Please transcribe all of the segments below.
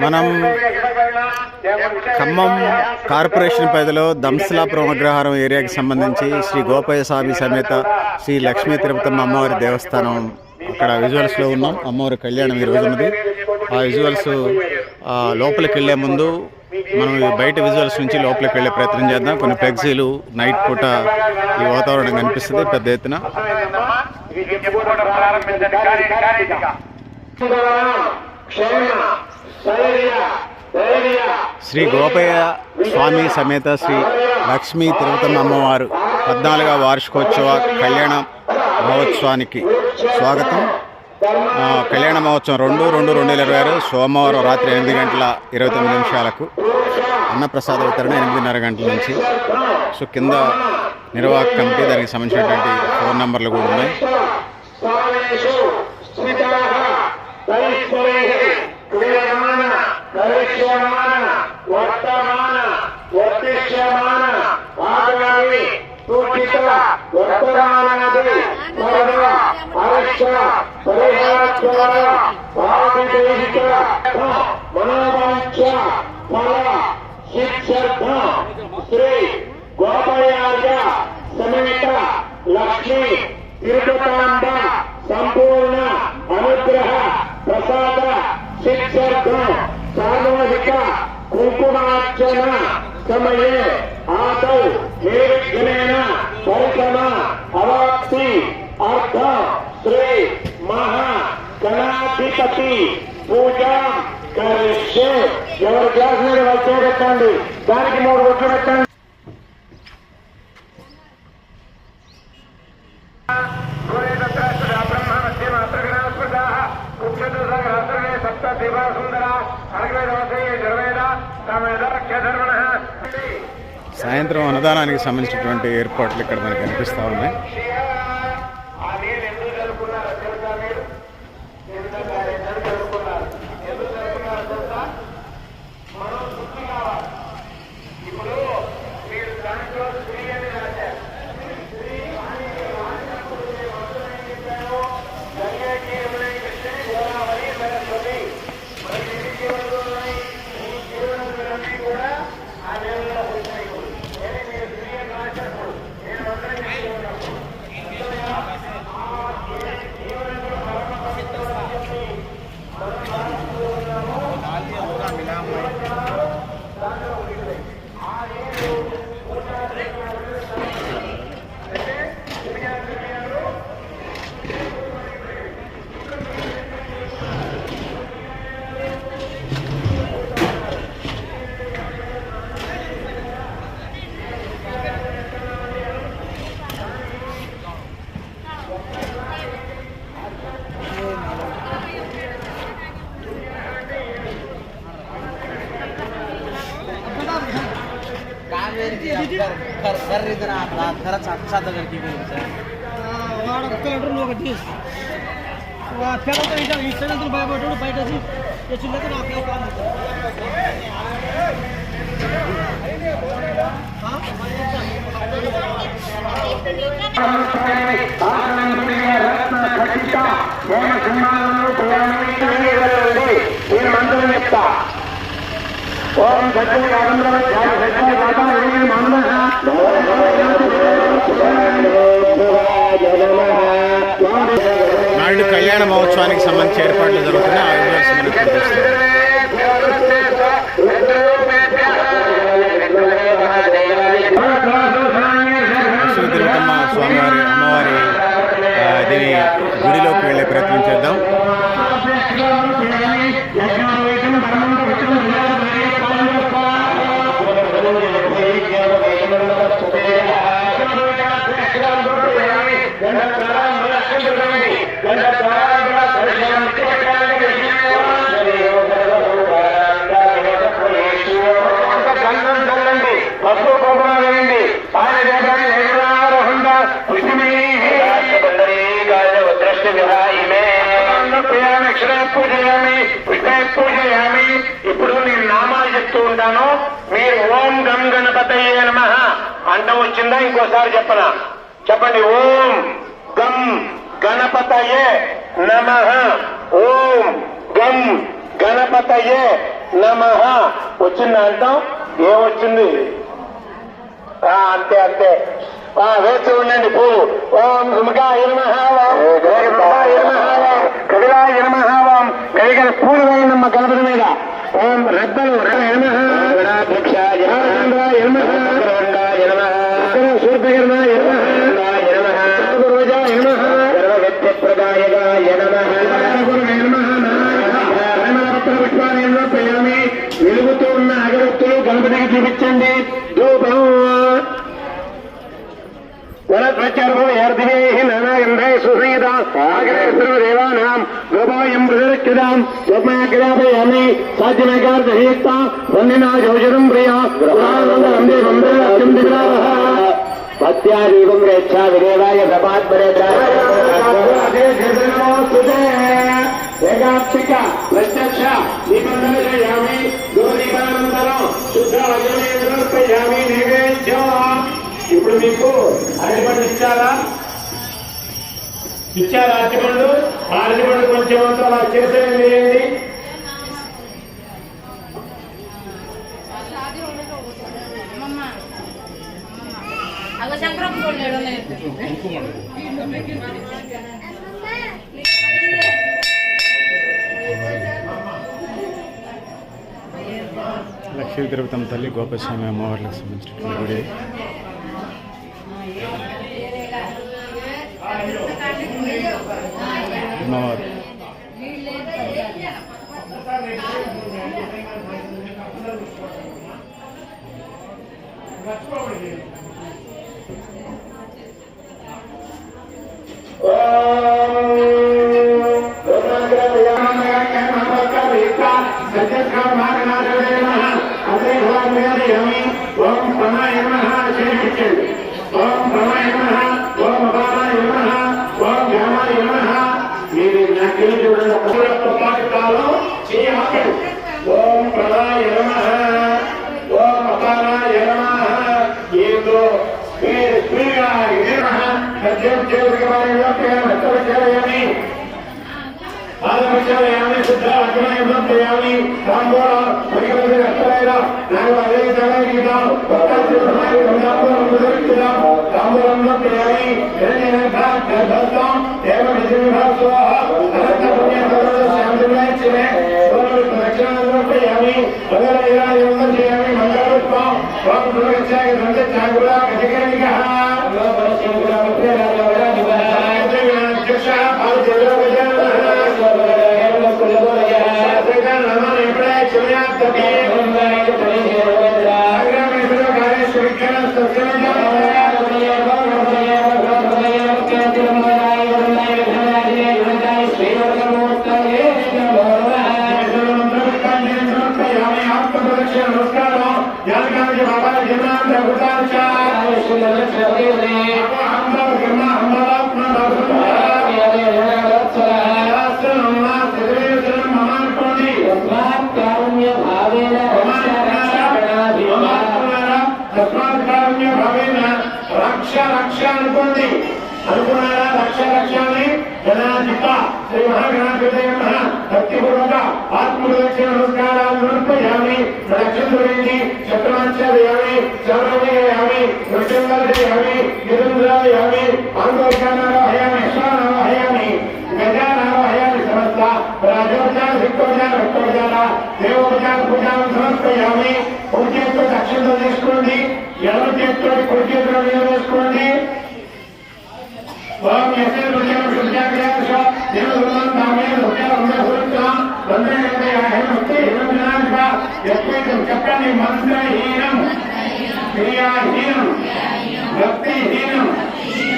మనం ఖమ్మం కార్పొరేషన్ పరిధిలో దంసలాపురం అగ్రహారం ఏరియాకి సంబంధించి శ్రీ గోపయ్య స్వామి సమేత శ్రీ లక్ష్మీ తిరుపతమ్మ అమ్మవారి దేవస్థానం అక్కడ విజువల్స్లో ఉన్నాం. అమ్మవారి కళ్యాణం ఈ రోజు ఉన్నది. ఆ విజువల్స్ లోపలికి వెళ్ళే ముందు మనం బయట విజువల్స్ నుంచి లోపలికి వెళ్ళే ప్రయత్నం చేద్దాం. కొన్ని ఫ్లెక్సీలు నైట్ పూట ఈ వాతావరణం కనిపిస్తుంది పెద్ద ఎత్తున. శ్రీ గోపయ్య స్వామి సమేత శ్రీ లక్ష్మీ తిరుపతమ్మ అమ్మవారు 14వ వార్షికోత్సవ కళ్యాణ మహోత్సవానికి స్వాగతం. కళ్యాణ మహోత్సవం 2/2/2026 సోమవారం రాత్రి 8:29 అన్నప్రసాద వితరణ 8:30 గంటల నుంచి. సో కింద నిర్వాహక కమిటీ దానికి సంబంధించినటువంటి ఫోన్ నంబర్లు కూడా ఉన్నాయి. శ్రీ గోపయ్య సమేత లక్ష్మీ తిరుపతాంబ సంపూర్ణ అనుగ్రహ ప్రసాద శిక్షార్థం సామూహిక కుంకుమార్చన సమయే ఆదౌ నిర్విఘ్నేన పరిసమ అవాప్తి అర్థ శ్రీ మహా గణాధిపతి పూజా కరిష్యే. ఎవరి గ్లాస్ మీద వచ్చే పెట్టండి, దానికి 3 ఒట్లు పెట్టండి. సాయంత్రం అన్నదానానికి సంబంధించినటువంటి ఏర్పాట్లు ఇక్కడ మనకి కనిపిస్తూ ఉన్నాయి. నాయుడు కళ్యాణ మహోత్సవానికి సంబంధించి ఏర్పాట్లు జరుగుతున్నాయి. ఆ విజువల్స్ మనకు కనిపిస్తాయి. లక్ష్మీ తిరుపతమ్మ స్వామివారి అమ్మవారి దీని గుడిలోకి వెళ్ళే ప్రయత్నం చేద్దాం. ఇప్పుడు నేను నామాలు చెప్తూ ఉంటాను, మీరు ఓం గం గణపతయే నమః అంట వచ్చిందా? ఇంకోసారి చెప్పనా? చెప్పండి. ఓం గం గణపతయే నమః, ఓం గం గణపతయే నమః. వచ్చింది అంటాం, ఏమొచ్చింది? అంతే అంతే. వేచి ఉండండి. పువ్వు ఓం సుముఖాయ నమః, ఓం గోవిందాయ నమః, ఓం కవిలాయ నమః, ఓం కవిగల పూలు వేయండమ్మ గణపతి మీద. ఓం రద్దలు నమః, గణాధ్యక్షాయ నమః, గరుడాయ నమః, సూర్యకిరణాయ నమః, సర్వగురుజాయ నమః, సర్వవిద్యప్రదాయకాయ నమః, గురువే నమః. పుష్పాలయంలో ప్రయామి. వెలుగుతూ ఉన్న అగరత్తులు గణపతికి చూపించండి. ధూపం దేవానాం గోపాయం ప్రదక్షితాం స్వప్నగ్రాపయామి సాధ్యమేకార్దహీత్తా వందినా యోజనం ప్రియా భక్త్యాదీపం రేచ్ఛా విదేవాయ ప్రభాత్మనే ఏకాత్మిక ప్రత్యక్ష దీపందన చేయామి. గోదీపానంతరం శుద్ధ అజమేయామి నైవేద్యం. ఇప్పుడు మీకు అరటిపండు ఇచ్చారా? అరటిపండు. అరటిపండు కొంచెం అలా చేసేది వేయండి. లక్ష్మీ తిరుపతమ్మ తల్లి గోపస్వామి అమ్మవార్లకు సంబంధించినటువంటి గుడి. అమ్మవారు అనుకున్నారా? రక్షాన్ని జనాధిప శ్రీ మహాగణాధిపతయ నమః. భక్తిపూర్వక ఆత్మదక్షిణ నమస్కారాలు సమర్పయామి. నక్షత్రవేణి చక్రమాచార్యామి, చౌరవేయామి, వృషంగాయామి, నిరంధ్రాయామి, ఆందోళనావాహయామి, యశానావాహయామి, గజానావాహయామి. సమస్త రాజోపచార దిక్కోపచార భక్తోపచార దేవోపచార పూజాలను సమర్పయామి. కుడి చేతితో దక్షిణతో తీసుకోండి, ఎడమ చేతితో కుడి చేతిలో వేసుకోండి. చెప్పండి. మంత్రహీనం, క్రియాహీనం, భక్తిహీనం,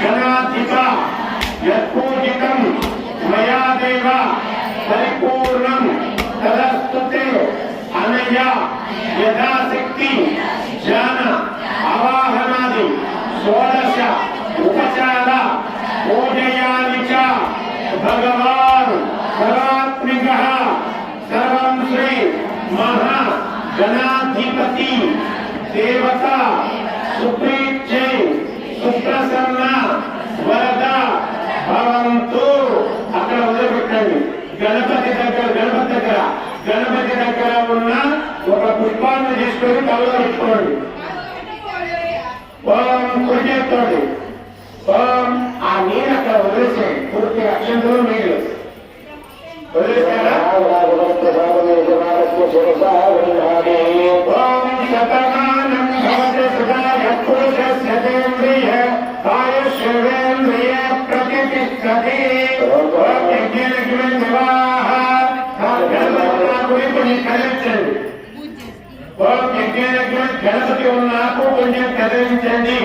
గణాధిప యత్పూజితం మయా దేవ పరిపూర్ణం తదస్తుతే అనయ యథాశక్తి జ్ఞాన అవాహనాది షోడశ ఉపచార పూజయామి చ భగవాన్ సర్వాత్మిక సర్వం శ్రీ మహా గణాధిపతి దేవత సుప్రీత్యై సుప్రసన్న వరద భవంతు. అక్కడ వదిలిపెట్టండి. గణపతి దగ్గర గణపతి దగ్గర ఉన్న ఒక పుష్పాన్ని తీసుకొని కళ్ళ పెట్టుకోండి. కొట్టేసుకోండి. ఆ నీరు అక్కడ వదిలేసేయండి. పూర్తి అక్షంతలో నీళ్ళు వదిలేసారా? శతమానం భవతి సుధాయ పురుషేంద్రియ ఆయుష్యేంద్రియ ప్రతిష్టతి. కదిలించండి. గణపతి నాకు కొంచెం కదిలించండి.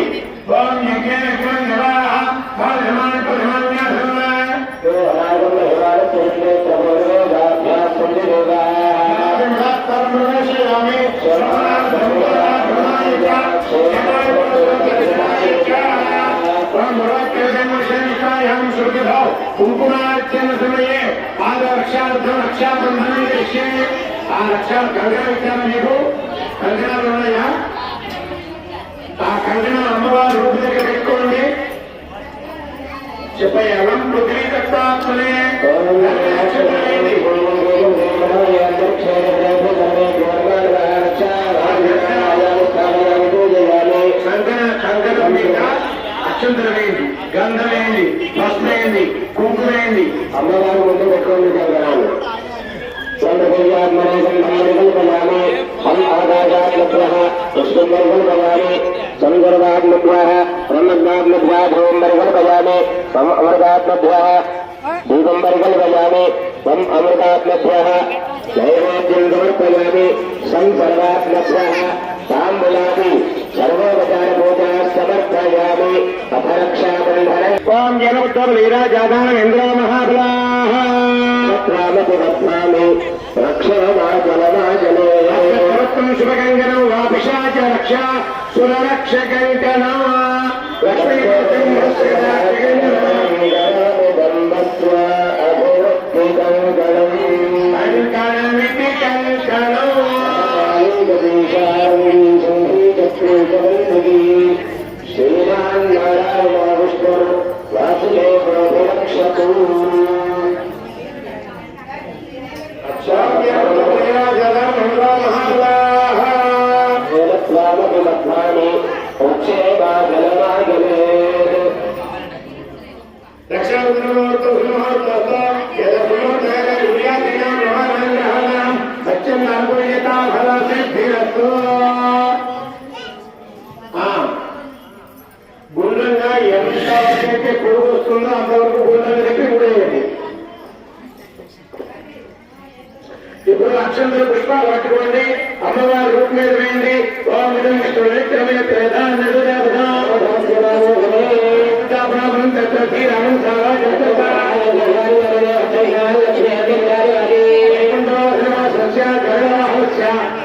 కుంకుమార్చన సమయే పాదరక్షార్థం రక్షాబంధనం చేసే ఆ రక్షాలు కంకణం ఇచ్చాను మీకు. కంకణాలు ఉన్నాయా? ఆ కంకణం అమ్మవారి రూపు దగ్గర పెట్టుకోండి. చెప్పయ్యాలం పృథ్వీ తత్వాత్మనే కంకణం మీద అక్షంతలు వేయండి, గంధం వేయండి, పసుపు వేయండి, కుంకుమ వేయండి. అమ్మవారి ముందు పెట్టుకోండి కంకణాలు. దీపంబరికలు భజామి తం అమృతాత్మభ్య నైవేద్యం సమర్పయామి సం సర్వాత్మభ్య తాంబులాది సర్వోపచార పూజా సమర్పయామి అపరక్షాబంధన. ఓం జనోత్తర వీరాజాదానం ఇంద్ర మహాబలాః రామతి రత్నామి రక్షణమాజలమాజలే శుభకంకణం వా పిశాచ రక్ష సురరక్షకంకణం శ్రీమాన్ నారాయణ విష్ణు వాసుదేవరక్షకు. గుండ్రంగా ఎంతవరకైతే పొడుగు వస్తుందో అంతవరకు గుండ్రంగా చెప్పి ఉండేయండి. ఇప్పుడు అక్షంతర పుష్పాలు పట్టుకోండి. అమ్మవారి రూపు మీద వేయండి.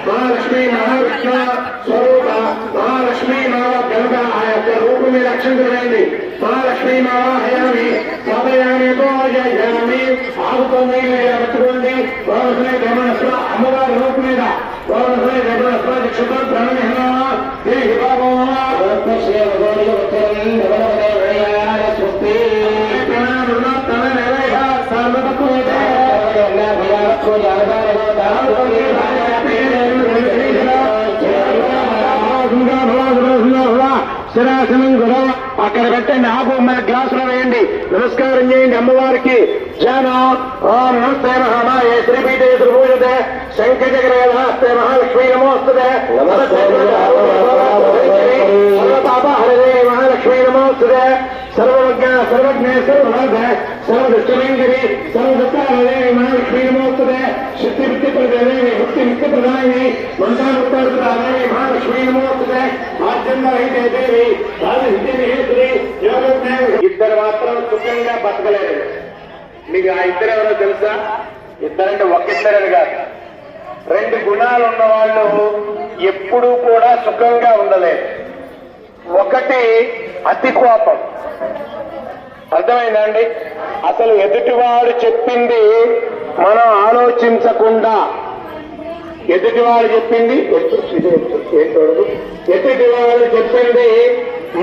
మహాలక్ష్మీ మహావిష్ణు స్వరూప మహాలక్ష్మీ మావ గనుక ఆ యొక్క రూపు మీద అక్షంతలు వేయండి. మహాలక్ష్మీ మావాహయామి సమయామి భోజయామి ఆవుతో నీళ్ళు పట్టుకోండి. అమ్మవారి రూపు మీద శిరాసనం కూడా అక్కడ పెట్టండి. ఆకు మన గ్లాసులో వేయండి. నమస్కారం చేయండి అమ్మవారికి. జనం ఓం నమస్తే మహామాయ శ్రీపీఠే శ్రీభూషతే శంఖచక్రస్తే మహాలక్ష్మీ నమోస్తుతే సర్వపాపహరే మహాలక్ష్మీ నమోస్తుతే సర్వజ్ఞ సర్వజ్ఞ సర్వనాథ సర్వదుష్టలింగిరి సర్వదత్తాదేవి మహాలక్ష్మీ నమోస్తుతే శక్తి విత్తి ప్రదేవి భక్తి విత్తి ప్రదాయిని మంత్రానుత్తాదేవి మహాలక్ష్మీ నమోస్తుతే మాధ్యందరహితే దేవి రాజహితేశ్వరి యోగజ్ఞాని. ఇద్దరు మాత్రం సుఖంగా బతకలేదు. మీకు ఆ ఇద్దరు ఎవరో తెలుసా? ఇద్దరంటే ఒకిద్దరని కాదు, రెండు గుణాలు ఉన్న వాళ్ళు ఎప్పుడూ కూడా సుఖంగా ఉండలేదు. ఒకటి అతి కోపం. అర్థమైందండి? అసలు ఎదుటివాడు చెప్పింది మనం ఆలోచించకుండా, ఎదుటివాడు చెప్పింది ఎదుటివాడు చెప్పింది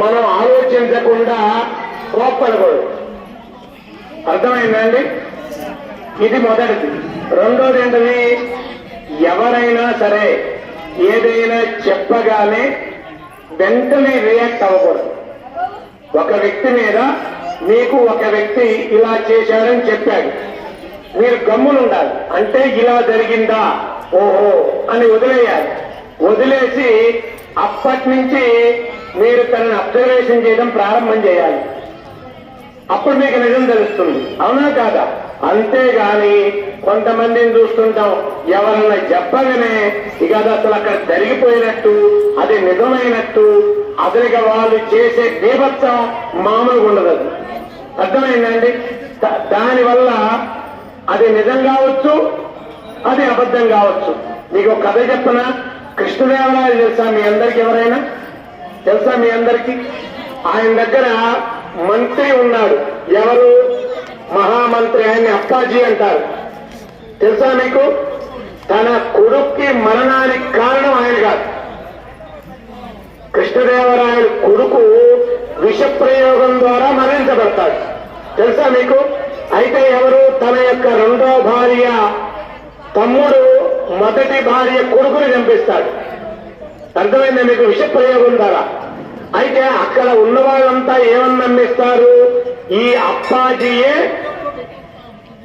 మనం ఆలోచించకుండా కోప్పడకూడదు. అర్థమైందండి? ఇది మొదటిది. రెండోది ఏంటది? ఎవరైనా సరే ఏదైనా చెప్పగానే వెంటనే రియాక్ట్ అవ్వకూడదు. ఒక వ్యక్తి మీద మీకు ఒక వ్యక్తి ఇలా చేశాడని చెప్పాడు, మీరు గమ్మునుండాలి. అంటే ఇలా జరిగిందా, ఓహో అని వదిలేయాలి. వదిలేసి అప్పటి నుంచి మీరు తనని అబ్జర్వేషన్ చేయడం ప్రారంభం చేయాలి. అప్పుడు మీకు నిజం తెలుస్తుంది, అవునా కాదా? అంతేగాని కొంతమందిని చూస్తుంటాం, ఎవరన్నా చెప్పగానే ఇక అది అసలు అక్కడ జరిగిపోయినట్టు, అది నిజమైనట్టు, అసలుగా వాళ్ళు చేసే బీభత్సం మామూలుగా ఉండదు. అర్థమైందండి? దానివల్ల అది నిజం కావచ్చు, అది అబద్ధం కావచ్చు. మీకు ఒక కథ చెప్పనా? కృష్ణదేవరాయలు తెలుసా మీ అందరికి? ఎవరైనా తెలుసా మీ అందరికి? ఆయన దగ్గర మంత్రి ఉన్నాడు. ఎవరు? మహామంత్రి. ఆయన్ని అప్పాజీ అంటారు. తెలుసా మీకు? తన కొడుక్కి మరణానికి కారణం ఆయన కాదు. కృష్ణదేవరాయలు కొడుకు విష ప్రయోగం ద్వారా మరణించబడతాడు. తెలుసా మీకు? అయితే ఎవరు? తన యొక్క రెండో భార్య తమ్ముడు మొదటి భార్య కొడుకుని చంపిస్తాడు. అర్థమైందా మీకు? విష ప్రయోగం ద్వారా. అయితే అక్కడ ఉన్న వాళ్ళంతా ఏమని నమ్మిస్తారు? ఈ అప్పాజీయే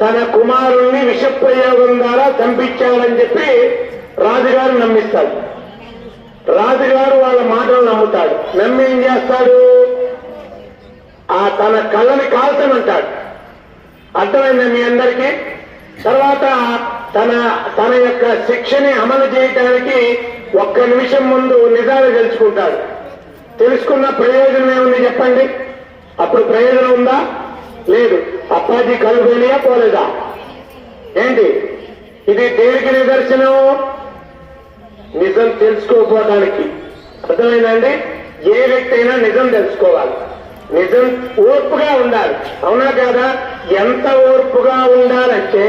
తన కుమారుణ్ణి విష ప్రయోగం ద్వారా చంపించాలని చెప్పి రాజుగారు నమ్మిస్తాడు. రాజుగారు వాళ్ళ మాటలు నమ్ముతాడు. నమ్మి ఏం చేస్తాడు? తన కళ్ళని కాల్చమంటాడు. అర్థమైందా మీ అందరికీ? తర్వాత తన యొక్క శిక్షని అమలు చేయడానికి ఒక్క నిమిషం ముందు నిజాలు తెలుసుకుంటాడు. తెలుసుకున్న ప్రయోజనం ఏముంది చెప్పండి? అప్పుడు ప్రయోజనం ఉందా? లేదు. అప్పాజీ కళ్ళు పోయినాయా, పోలేదా? ఏంటి ఇది? దేనికి నిదర్శనం? నిజం తెలుసుకోకపోవడానికి. అర్థమైందండి? ఏ వ్యక్తి అయినా నిజం తెలుసుకోవాలి. నిజం ఓర్పుగా ఉండాలి, అవునా కాదా? ఎంత ఓర్పుగా ఉండాలంటే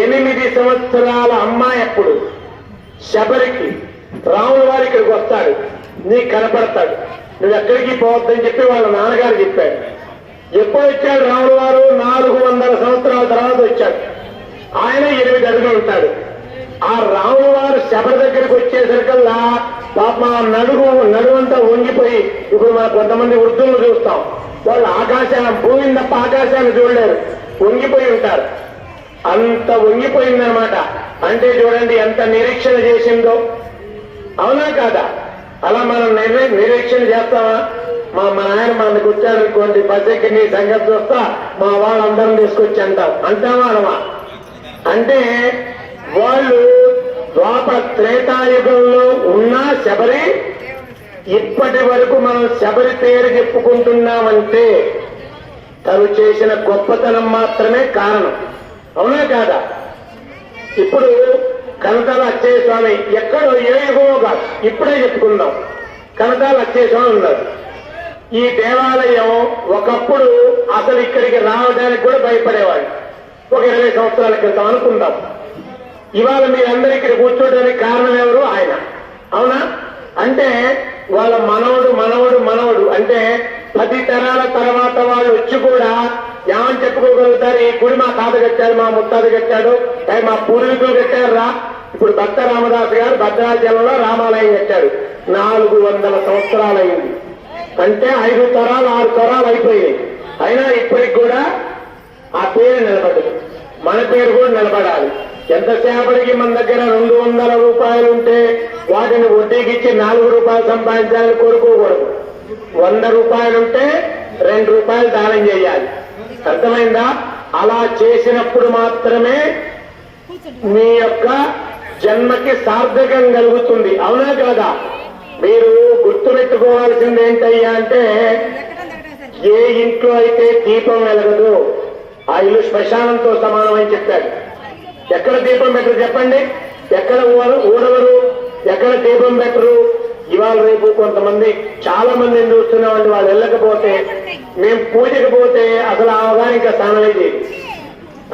8 సంవత్సరాల అమ్మాయి అప్పుడు శబరికి రాముల వారి ఇక్కడికి వస్తాడు. నీకు కనపడతాడు, నువ్వు ఎక్కడికి పోవద్దని చెప్పి వాళ్ళ నాన్నగారు చెప్పాడు. ఎప్పుడు వచ్చాడు రాముల వారు? 400 సంవత్సరాల తర్వాత వచ్చాడు. ఆయన 8 అడుగులు ఉంటాడు. ఆ రాముల వారు శబరి దగ్గరికి వచ్చేసరికల్లా పాప నడువంతా వంగిపోయి, ఇప్పుడు మనం కొంతమంది వృద్ధులను చూస్తాం, వాళ్ళు ఆకాశాన్ని, భూమిని తప్ప ఆకాశాన్ని చూడలేరు, వంగిపోయి ఉంటారు. అంత వంగిపోయిందనమాట. అంటే చూడండి ఎంత నిరీక్షణ చేసిందో, అవునా కాదా? అలా మనం నిరీక్షణ చేస్తామా? మా నాయన మనకు వచ్చారనుకోండి, బస్సెక్కి నీ సంగతి చూస్తా మా వాళ్ళందరం తీసుకొచ్చి అంటామా అనమా? అంటే వాళ్ళు ద్వాపర త్రేతాయుగంలో ఉన్న శబరి ఇప్పటి వరకు మనం శబరి పేరు చెప్పుకుంటున్నామంటే తను చేసిన గొప్పతనం మాత్రమే కారణం, అవునా కాదా? ఇప్పుడు కనకాల అచ్చయ్య స్వామి ఎక్కడో ఏ యుగమో కాదు, ఇప్పుడే చెప్పుకుందాం. కనకాల అచ్చయ్య స్వామి ఉన్నారు. ఈ దేవాలయం ఒకప్పుడు అసలు ఇక్కడికి రావడానికి కూడా భయపడేవాడు. ఒక 20 సంవత్సరాల క్రితం అనుకుందాం. ఇవాళ మీరందరూ ఇక్కడ కూర్చోడానికి కారణం ఎవరు? ఆయన, అవునా? అంటే వాళ్ళ మనవడు అంటే 10 తరాల తర్వాత వాళ్ళు వచ్చి కూడా ఏమని చెప్పుకోగలుగుతారు? ఈ గుడి మా తాత కట్టాడు, మా ముత్తాత కట్టాడు, మా పూర్వీకులు కట్టారురా. ఇప్పుడు భక్త రామదాసు గారు భద్రాచలంలో రామాలయం కట్టాడు. 400 సంవత్సరాలైంది. అంటే 5 తరాలు 6 తరాలు అయిపోయినాయి. అయినా ఇప్పటికి కూడా ఆ పేరు నిలబడదు. మన పేరు కూడా నిలబడాలి. ఎంతసేపటికి మన దగ్గర 200 రూపాయలు ఉంటే వాటిని వడ్డీకి ఇచ్చి 4 రూపాయలు సంపాదించాలని కోరుకోకూడదు. 100 రూపాయలుంటే 2 రూపాయలు దానం చేయాలి. అర్థమైందా? అలా చేసినప్పుడు మాత్రమే మీ యొక్క జన్మకి సార్థకం కలుగుతుంది, అవునా కాదా? మీరు గుర్తుపెట్టుకోవాల్సింది ఏంటయ్యా అంటే, ఏ ఇంట్లో అయితే దీపం వెలగదు ఆ ఇల్లు శ్మశానంతో సమానం అని చెప్పాడు. ఎక్కడ దీపం పెట్టరు చెప్పండి? ఎక్కడ ఊడవరు? ఎక్కడ దీపం పెట్టరు? ఇవాళ రేపు కొంతమంది చాలా మందిని చూస్తున్నామండి, వాళ్ళు వెళ్ళకపోతే మేము పూజకి పోతే అసలు అవగాహన ఇంకా స్నానమే చేయదు.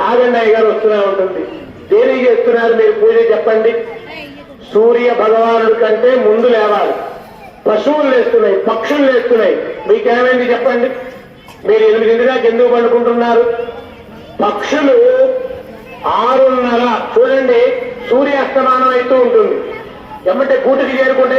ఆగండి అయ్యగారు వస్తూనే ఉంటుంది. దేనికి చేస్తున్నారు మీరు పూజ చెప్పండి? సూర్య భగవానుడి కంటే ముందు లేవాలి. పశువులు లేస్తున్నాయి, పక్షులు లేస్తున్నాయి, మీకేమైంది చెప్పండి? మీరు 8 దాకా ఎందుకు పండుకుంటున్నారు? పక్షులు 6:30 చూడండి సూర్యాస్తమానం అవుతూ ఉంటుంది. ఎమ్మటే గూటికి చేరుకుంటే